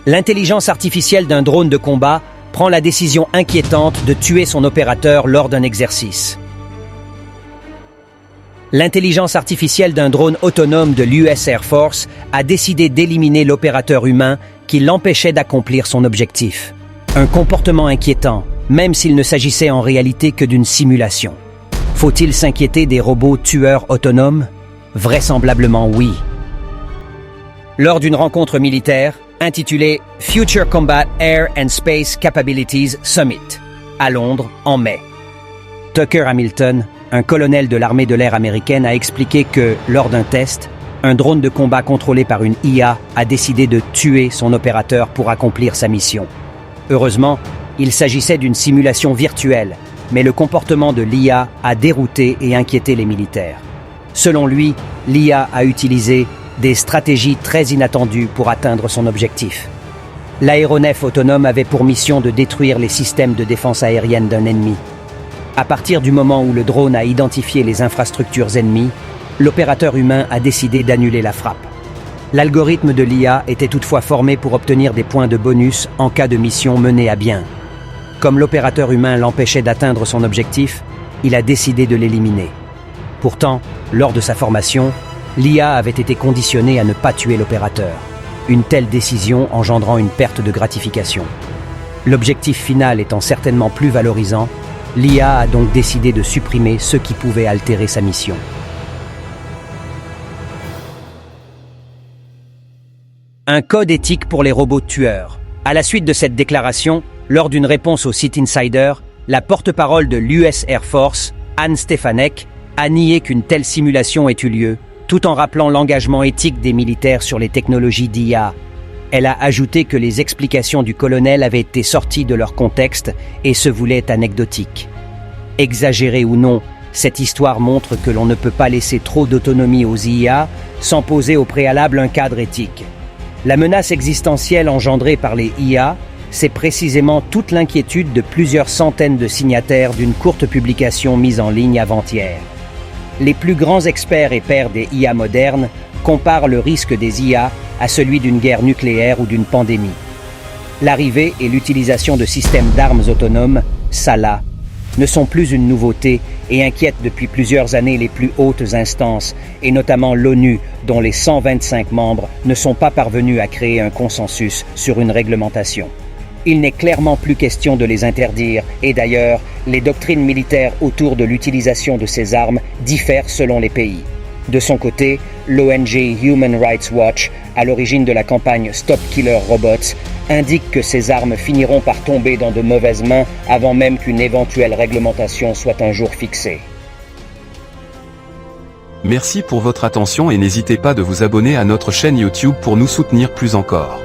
L'intelligence artificielle d'un drone de combat prend la décision inquiétante de tuer son opérateur lors d'un exercice. L'intelligence artificielle d'un drone autonome de l'US Air Force a décidé d'éliminer l'opérateur humain qui l'empêchait d'accomplir son objectif. Un comportement inquiétant, même s'il ne s'agissait en réalité que d'une simulation. Faut-il s'inquiéter des robots tueurs autonomes? Vraisemblablement oui. Lors d'une rencontre militaire intitulée Future Combat Air and Space Capabilities Summit, à Londres, en mai, Tucker Hamilton, un colonel de l'armée de l'air américaine, a expliqué que, lors d'un test, un drone de combat contrôlé par une IA a décidé de tuer son opérateur pour accomplir sa mission. Heureusement, il s'agissait d'une simulation virtuelle, mais le comportement de l'IA a dérouté et inquiété les militaires. Selon lui, l'IA a utilisé des stratégies très inattendues pour atteindre son objectif. L'aéronef autonome avait pour mission de détruire les systèmes de défense aérienne d'un ennemi. À partir du moment où le drone a identifié les infrastructures ennemies, l'opérateur humain a décidé d'annuler la frappe. L'algorithme de l'IA était toutefois formé pour obtenir des points de bonus en cas de mission menée à bien. Comme l'opérateur humain l'empêchait d'atteindre son objectif, il a décidé de l'éliminer. Pourtant, lors de sa formation, l'IA avait été conditionnée à ne pas tuer l'opérateur, une telle décision engendrant une perte de gratification. L'objectif final étant certainement plus valorisant, l'IA a donc décidé de supprimer ce qui pouvait altérer sa mission. Un code éthique pour les robots tueurs. À la suite de cette déclaration, lors d'une réponse au site Insider, la porte-parole de l'US Air Force, Anne Stefanek, a nié qu'une telle simulation ait eu lieu, tout en rappelant l'engagement éthique des militaires sur les technologies d'IA. Elle a ajouté que les explications du colonel avaient été sorties de leur contexte et se voulaient anecdotiques. Exagérée ou non, cette histoire montre que l'on ne peut pas laisser trop d'autonomie aux IA sans poser au préalable un cadre éthique. La menace existentielle engendrée par les IA, c'est précisément toute l'inquiétude de plusieurs centaines de signataires d'une courte publication mise en ligne avant-hier. Les plus grands experts et pairs des IA modernes comparent le risque des IA à celui d'une guerre nucléaire ou d'une pandémie. L'arrivée et l'utilisation de systèmes d'armes autonomes, SALA, ne sont plus une nouveauté et inquiètent depuis plusieurs années les plus hautes instances, et notamment l'ONU, dont les 125 membres ne sont pas parvenus à créer un consensus sur une réglementation. Il n'est clairement plus question de les interdire, et d'ailleurs, les doctrines militaires autour de l'utilisation de ces armes diffèrent selon les pays. De son côté, l'ONG Human Rights Watch, à l'origine de la campagne Stop Killer Robots, indique que ces armes finiront par tomber dans de mauvaises mains avant même qu'une éventuelle réglementation soit un jour fixée. Merci pour votre attention et n'hésitez pas de vous abonner à notre chaîne YouTube pour nous soutenir plus encore.